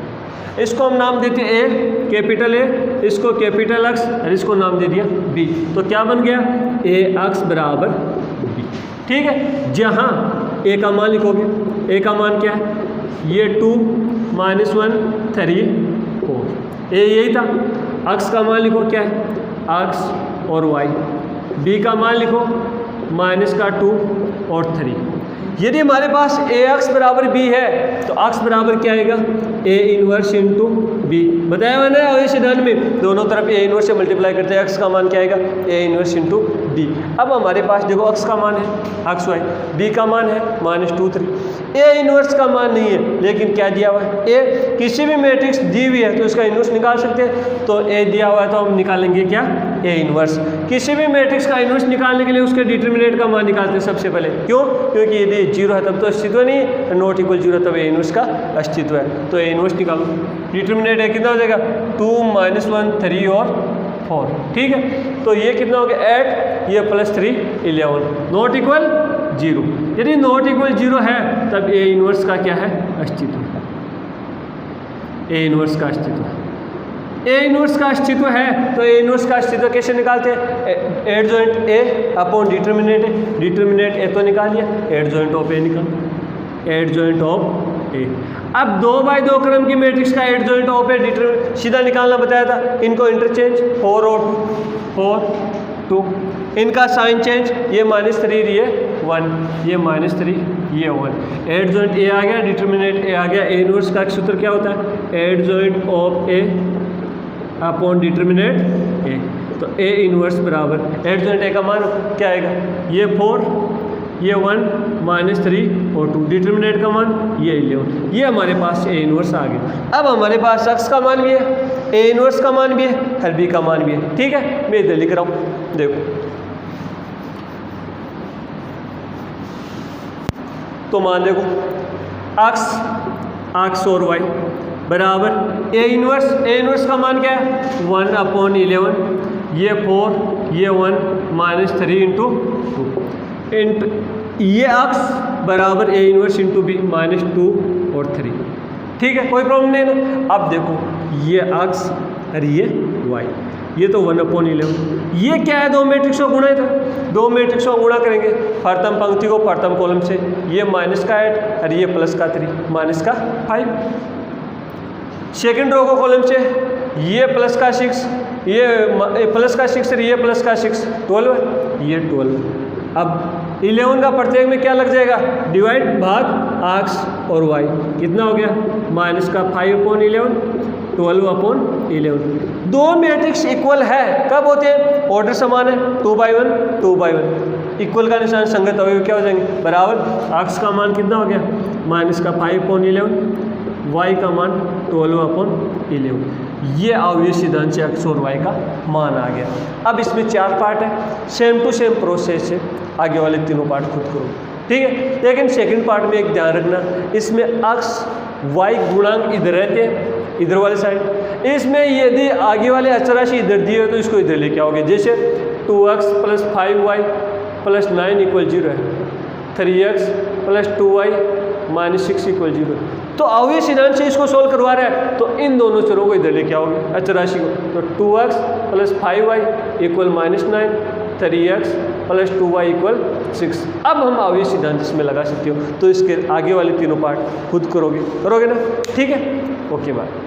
इसको हम नाम देते हैं ए, कैपिटल ए, इसको कैपिटल एक्स और इसको नाम दे दिया बी। तो क्या बन गया, ए एक्स बराबर बी, ठीक है। जहाँ ए का मान लिखोगे, ए का मान क्या है, ये 2 -1 3 4, ए यही था। एक्स का मान लिखो क्या है, एक्स और वाई। बी का मान लिखो -2 और 3। यदि हमारे पास ए एक्स बराबर बी है तो एक्स बराबर क्या आएगा, ए इनवर्स इंटू बी। बताया मैंने अव्यय सिद्धांत में दोनों तरफ ए इनवर्स से मल्टीप्लाई करते हैं, एक्स का मान क्या आएगा, ए इनवर्स इंटू बी। अब हमारे पास देखो एक्स का मान है एक्स वाई, बी का मान है -2 3। ए इनवर्स का मान नहीं है, लेकिन क्या दिया हुआ है, ए किसी भी मैट्रिक्स दी हुई है तो इसका इनवर्स निकाल सकते हैं। तो ए दिया हुआ है तो हम निकालेंगे क्या, ए इनवर्स। किसी भी मैट्रिक्स का इनवर्स निकालने के लिए उसके डिटरमिनेंट का मान निकालते हैं सबसे पहले, क्यों, क्योंकि यदि 0 है तब तो अस्तित्व नहीं है, नॉट इक्वल 0 तब ए इनवर्स का अस्तित्व है। तो ए इनवर्स निकालो, डिटरमिनेंट है कितना हो जाएगा, 2 -1 3 और 4, ठीक है। तो ये कितना हो गया 8, ये +3 11, नॉट इक्वल 0। यदि नॉट इक्वल 0 है तब ए इनवर्स का क्या है, अस्तित्व, ए इनवर्स का अस्तित्व है। ए इनवर्स का अस्तित्व है तो ए इनवर्स का अस्तित्व कैसे निकालते हैं, adjoint A upon determinant A, determinant A तो निकाल लिया, एडजॉइंट ऑफ ए निकाल, एडजॉइंट ऑफ ए। अब 2x2 क्रम की मैट्रिक्स का एडजॉइंट ऑफ ए डिटरमिनेंट सीधा निकालना बताया था, इनको इंटरचेंज 4 और 4 2, इनका साइन चेंज, ये -3 ये 1, ये -3 ये 1, एडजॉइंट ए आ गया, डिटरमिनेंट ए आ गया। ए इनवर्स का सूत्र क्या होता है, adjoint of A upon determinant A. तो ए इनवर्स बराबर एडजॉइंट ए का मान क्या आएगा, ये 4 ये 1 -3 और 2, डिटरमिनेंट का मान ये 11। ये हमारे पास ए इनवर्स आ गया। अब हमारे पास एक्स का मान भी है, ए इनवर्स का मान भी है और बी का मान भी है, ठीक है। मैं इधर लिख रहा हूँ, देखो तो मान देखो एक्स और वाई बराबर ए इनवर्स का मान क्या है, 1/11, ये 4 ये 1 -3 इंटू 2 इंटू ये एक्स बराबर ए इनवर्स इंटू बी -2 और 3, ठीक है, कोई प्रॉब्लम नहीं ना। अब देखो ये एक्स और ये वाई, ये तो 1/11, ये क्या है, 2 मैट्रिक्स का गुणा है, था 2 मैट्रिक्स का गुणा करेंगे प्रथम पंक्ति को प्रथम कॉलम से, ये -8 और ये +3 -5, सेकेंड रो को कॉलम से ये +6, ये +6 और ये +6 12 है, ये 12। अब 11 का प्रत्येक में क्या लग जाएगा, डिवाइड भाग एक्स और वाई, कितना हो गया -5/11 12/11। 2 मैट्रिक्स इक्वल है कब होते हैं, ऑर्डर समान है, 2/1 2/1। इक्वल का निशान संगत अवयव क्या हो जाएंगे, बराबर। एक्स का मान कितना हो गया -5/11, वाई का मान 12/11। ये अवयव सिद्धांत से एक्स और वाई का मान आ गया। अब इसमें 4 पार्ट है, सेम टू सेम प्रोसेस है, आगे वाले तीनों पार्ट खुद करो। ठीक है। लेकिन सेकंड पार्ट में एक ध्यान रखना, इसमें अक्स y गुणांक इधर रहते हैं, इधर वाले साइड। इसमें यदि आगे वाले अचराशि इधर दिए हो तो इसको इधर लेके आओगे। जैसे 2x + 5y + 9 = 0 है, 3x + 2y - 6 = 0। तो अवयव सिद्धांत से इसको सोल्व करवा रहा है तो इन दोनों चरों को इधर लेके आओगे, अचराशि को। तो 2x + 5y = -9, 3x + 2y = 6। अब हम अवयव सिद्धांत इसमें लगा सकते हो। तो इसके आगे वाले तीनों पार्ट खुद करोगे ना, ठीक है। Okay bye.